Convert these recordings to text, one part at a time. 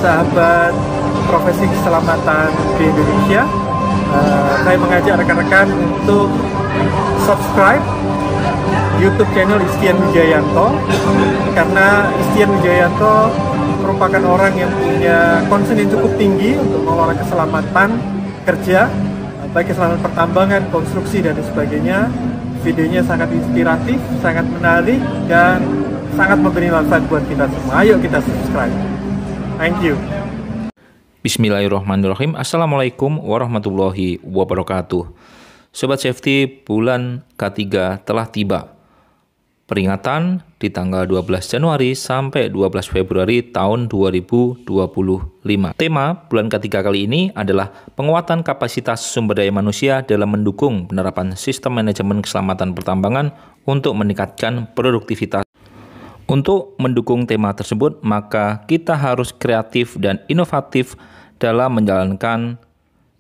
sahabat profesi keselamatan di Indonesia. Saya mengajak rekan-rekan untuk subscribe YouTube channel Istian Wijayanto, karena Istian Wijayanto merupakan orang yang punya concern yang cukup tinggi untuk mengelola keselamatan kerja, baik keselamatan pertambangan, konstruksi, dan sebagainya. Videonya sangat inspiratif, sangat menarik, dan sangat memberi manfaat buat kita semua. Ayo kita subscribe. Thank you. Bismillahirrahmanirrahim. Assalamualaikum warahmatullahi wabarakatuh. Sobat Safety, bulan K3 telah tiba. Peringatan di tanggal 12 Januari sampai 12 Februari tahun 2025. Tema bulan K3 kali ini adalah penguatan kapasitas sumber daya manusia dalam mendukung penerapan sistem manajemen keselamatan pertambangan untuk meningkatkan produktivitas. Untuk mendukung tema tersebut, maka kita harus kreatif dan inovatif dalam menjalankan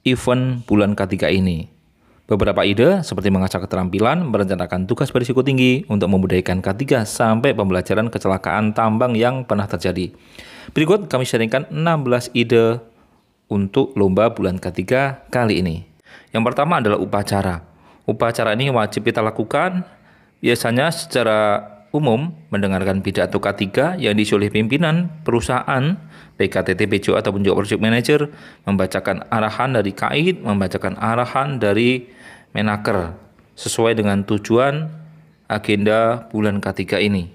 event bulan K3 ini. Beberapa ide seperti mengasah keterampilan, merencanakan tugas berisiko tinggi untuk memudahkan K3 sampai pembelajaran kecelakaan tambang yang pernah terjadi. Berikut kami sharingkan 16 ide untuk lomba bulan K3 kali ini. Yang pertama adalah upacara. Upacara ini wajib kita lakukan biasanya secara umum mendengarkan pidato K3 yang diisi oleh pimpinan perusahaan, PKTT, PJO ataupun juga project manager, membacakan arahan dari KAID, membacakan arahan dari Menaker sesuai dengan tujuan agenda bulan K3 ini.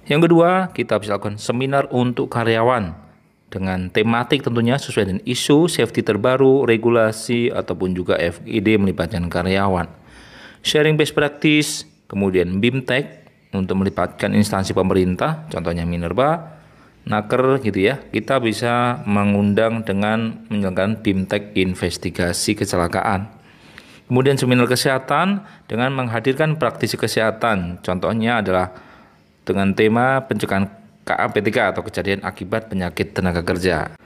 Yang kedua, kita bisa lakukan seminar untuk karyawan dengan tematik tentunya sesuai dengan isu safety terbaru, regulasi ataupun juga FID melibatkan karyawan. Sharing best practice, kemudian BIMTEK untuk melibatkan instansi pemerintah, contohnya Minerba, Naker gitu ya. Kita bisa mengundang dengan menjalankan BIMTEK investigasi kecelakaan. Kemudian seminar kesehatan dengan menghadirkan praktisi kesehatan. Contohnya adalah dengan tema pencegahan KAPTK atau kejadian akibat penyakit tenaga kerja.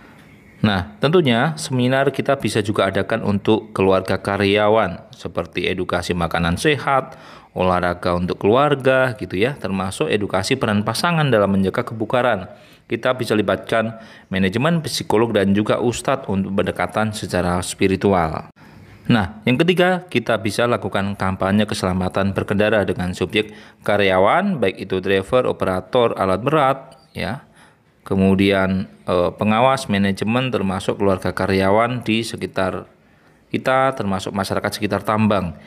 Nah, tentunya seminar kita bisa juga adakan untuk keluarga karyawan seperti edukasi makanan sehat, olahraga untuk keluarga gitu ya, termasuk edukasi peran pasangan dalam menjaga kebugaran. Kita bisa libatkan manajemen, psikolog, dan juga ustadz untuk berdekatan secara spiritual. Nah, yang ketiga, kita bisa lakukan kampanye keselamatan berkendara dengan subjek karyawan, baik itu driver, operator, alat berat, ya. Kemudian pengawas, manajemen, termasuk keluarga karyawan di sekitar kita, termasuk masyarakat sekitar tambang.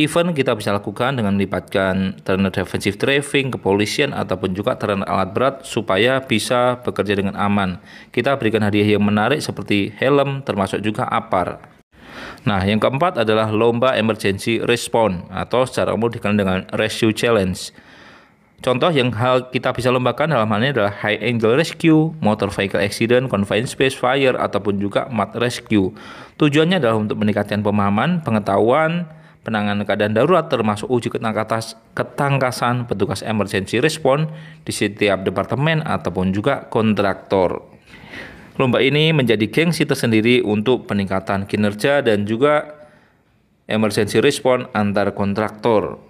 Event kita bisa lakukan dengan melibatkan trainer defensive driving, kepolisian, ataupun juga trainer alat berat supaya bisa bekerja dengan aman. Kita berikan hadiah yang menarik seperti helm, termasuk juga APAR. Nah, yang keempat adalah lomba emergency response atau secara umum dikenal dengan rescue challenge. Contoh yang kita bisa lombakan dalam hal ini adalah high angle rescue, motor vehicle accident, confined space fire, ataupun juga mud rescue. Tujuannya adalah untuk meningkatkan pemahaman, pengetahuan, penanganan keadaan darurat, termasuk uji ketangkasan petugas emergency response di setiap departemen ataupun juga kontraktor. Lomba ini menjadi gengsi tersendiri untuk peningkatan kinerja dan juga emergency response antar kontraktor.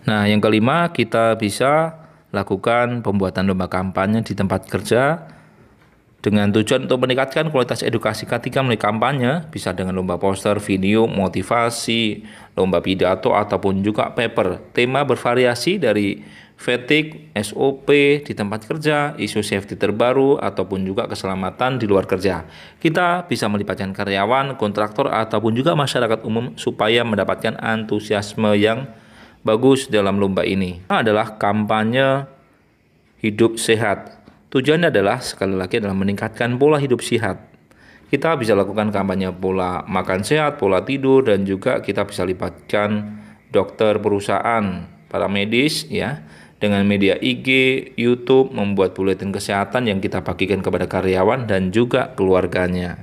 Nah, yang kelima, kita bisa lakukan pembuatan lomba kampanye di tempat kerja dengan tujuan untuk meningkatkan kualitas edukasi ketika melalui kampanye, bisa dengan lomba poster, video, motivasi, lomba pidato, ataupun juga paper. Tema bervariasi dari fatigue, SOP di tempat kerja, isu safety terbaru, ataupun juga keselamatan di luar kerja. Kita bisa melibatkan karyawan, kontraktor, ataupun juga masyarakat umum supaya mendapatkan antusiasme yang bagus dalam lomba ini. Adalah kampanye hidup sehat. Tujuannya adalah sekali lagi adalah meningkatkan pola hidup sehat. Kita bisa lakukan kampanye pola makan sehat, pola tidur, dan juga kita bisa libatkan dokter perusahaan, para medis ya, dengan media IG, YouTube, membuat buletin kesehatan yang kita bagikan kepada karyawan dan juga keluarganya.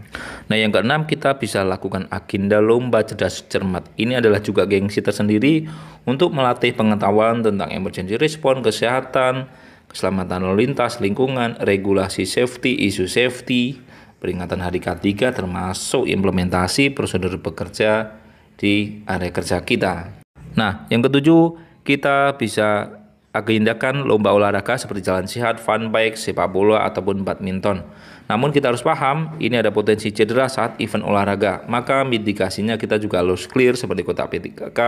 Nah, yang keenam, kita bisa lakukan agenda lomba cerdas cermat. Ini adalah juga gengsi tersendiri untuk melatih pengetahuan tentang emergency response, kesehatan, keselamatan lalu lintas, lingkungan, regulasi safety, isu safety, peringatan hari K3, termasuk implementasi prosedur bekerja di area kerja kita. Nah, yang ketujuh, kita bisa agendakan lomba olahraga seperti jalan sehat, fun bike, sepak bola, ataupun badminton. Namun kita harus paham, ini ada potensi cedera saat event olahraga. Maka mitigasinya kita juga harus clear seperti kotak P3K,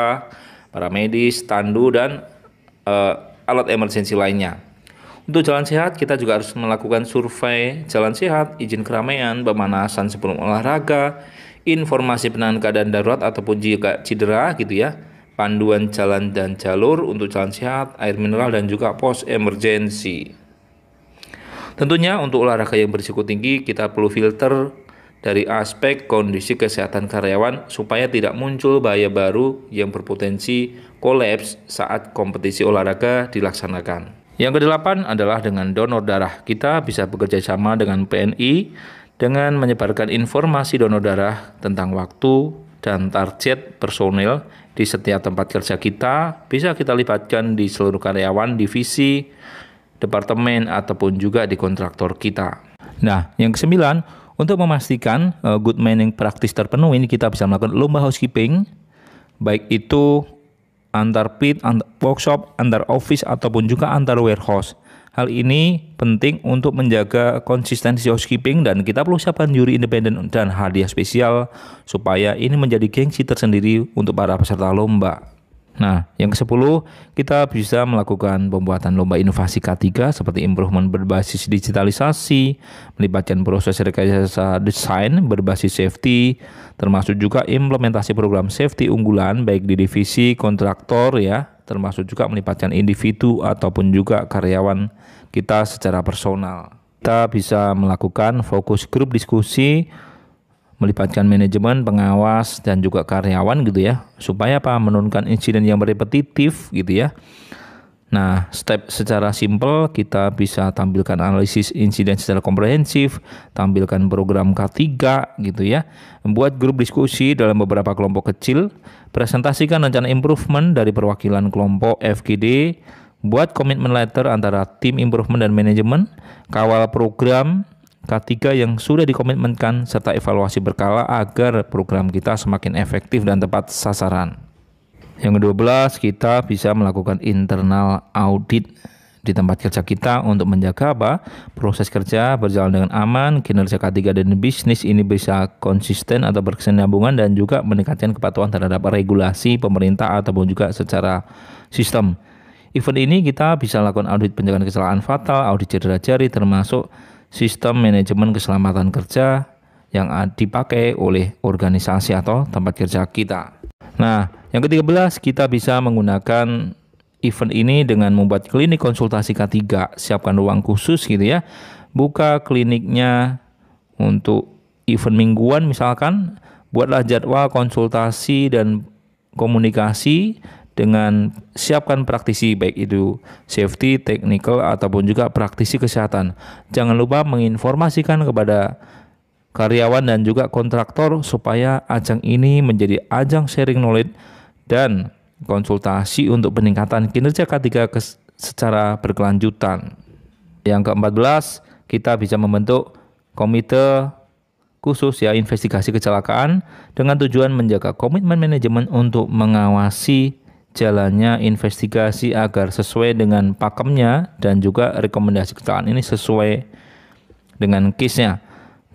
paramedis, tandu, dan alat emergensi lainnya. Untuk jalan sehat, kita juga harus melakukan survei jalan sehat, izin keramaian, pemanasan sebelum olahraga, informasi penanganan keadaan darurat ataupun jika cedera gitu ya, panduan jalan dan jalur untuk jalan sehat, air mineral, dan juga pos emergensi. Tentunya untuk olahraga yang berisiko tinggi, kita perlu filter dari aspek kondisi kesehatan karyawan supaya tidak muncul bahaya baru yang berpotensi kolaps saat kompetisi olahraga dilaksanakan. Yang kedelapan adalah dengan donor darah. Kita bisa bekerja sama dengan PNI dengan menyebarkan informasi donor darah tentang waktu dan target personil di setiap tempat kerja kita. Bisa kita libatkan di seluruh karyawan, divisi, departemen, ataupun juga di kontraktor kita. Nah, yang kesembilan, untuk memastikan good manning practice terpenuhi, kita bisa melakukan lomba housekeeping, baik itu antar pit, antar workshop, antar office, ataupun juga antar warehouse. Hal ini penting untuk menjaga konsistensi housekeeping dan kita perlu siapkan juri independen dan hadiah spesial supaya ini menjadi gengsi tersendiri untuk para peserta lomba. Nah, yang ke-10, kita bisa melakukan pembuatan lomba inovasi K3 seperti improvement berbasis digitalisasi, melibatkan proses rekayasa desain berbasis safety, termasuk juga implementasi program safety unggulan baik di divisi kontraktor ya, termasuk juga melibatkan individu ataupun juga karyawan kita secara personal. Kita bisa melakukan fokus grup diskusi, melibatkan manajemen, pengawas, dan juga karyawan gitu ya, supaya apa? Menurunkan insiden yang repetitif gitu ya. Nah, step secara simpel kita bisa tampilkan analisis insiden secara komprehensif, tampilkan program K3 gitu ya, membuat grup diskusi dalam beberapa kelompok kecil, presentasikan rencana improvement dari perwakilan kelompok FGD, buat komitmen letter antara tim improvement dan manajemen, kawal program K3 yang sudah dikomitmenkan, serta evaluasi berkala agar program kita semakin efektif dan tepat sasaran. Yang ke-12, kita bisa melakukan internal audit di tempat kerja kita untuk menjaga apa? Proses kerja berjalan dengan aman, kinerja K3 dan bisnis ini bisa konsisten atau berkesinambungan dan juga meningkatkan kepatuhan terhadap regulasi pemerintah ataupun juga secara sistem. Event ini kita bisa lakukan audit pencegahan kecelakaan fatal, audit cedera jari, termasuk sistem manajemen keselamatan kerja yang dipakai oleh organisasi atau tempat kerja kita. Nah, yang ke-13, kita bisa menggunakan event ini dengan membuat klinik konsultasi K3, siapkan ruang khusus gitu ya, buka kliniknya untuk event mingguan misalkan, buatlah jadwal konsultasi dan komunikasi dengan siapkan praktisi baik itu safety, technical, ataupun juga praktisi kesehatan. Jangan lupa menginformasikan kepada karyawan dan juga kontraktor supaya ajang ini menjadi ajang sharing knowledge dan konsultasi untuk peningkatan kinerja K3 secara berkelanjutan. Yang ke-14, kita bisa membentuk komite khusus ya investigasi kecelakaan dengan tujuan menjaga komitmen manajemen untuk mengawasi jalannya investigasi agar sesuai dengan pakemnya dan juga rekomendasi kecelakaan ini sesuai dengan case-nya.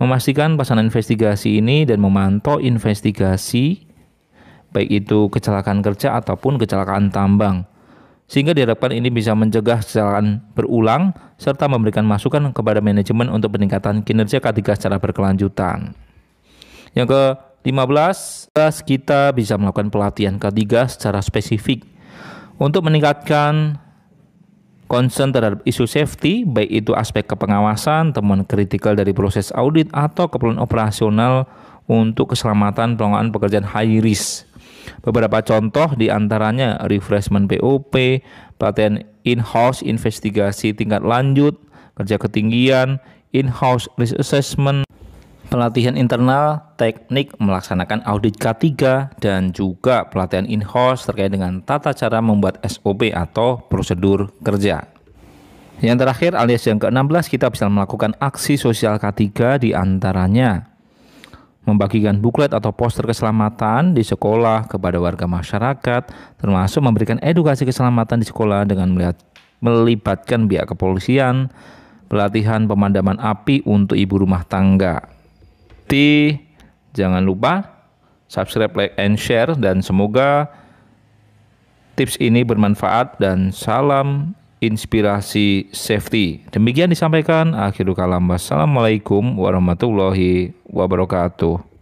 Memastikan pelaksanaan investigasi ini dan memantau investigasi baik itu kecelakaan kerja ataupun kecelakaan tambang. Sehingga diharapkan ini bisa mencegah kecelakaan berulang serta memberikan masukan kepada manajemen untuk peningkatan kinerja K3 secara berkelanjutan. Yang ke-15, kita bisa melakukan pelatihan K3 secara spesifik untuk meningkatkan concern terhadap isu safety, baik itu aspek kepengawasan, temuan kritikal dari proses audit, atau keperluan operasional untuk keselamatan pelaksanaan pekerjaan high risk. Beberapa contoh diantaranya refreshment POP, pelatihan in-house investigasi tingkat lanjut, kerja ketinggian, in-house risk assessment, pelatihan internal teknik melaksanakan audit K3, dan juga pelatihan in-house terkait dengan tata cara membuat SOP atau prosedur kerja. Yang terakhir alias yang ke-16, kita bisa melakukan aksi sosial K3 diantaranya membagikan buklet atau poster keselamatan di sekolah kepada warga masyarakat, termasuk memberikan edukasi keselamatan di sekolah dengan melibatkan pihak kepolisian, pelatihan pemadaman api untuk ibu rumah tangga. Jangan lupa subscribe, like, and share, dan semoga tips ini bermanfaat dan salam inspirasi safety. Demikian disampaikan, akhirul kalam. Wassalamualaikum warahmatullahi wabarakatuh.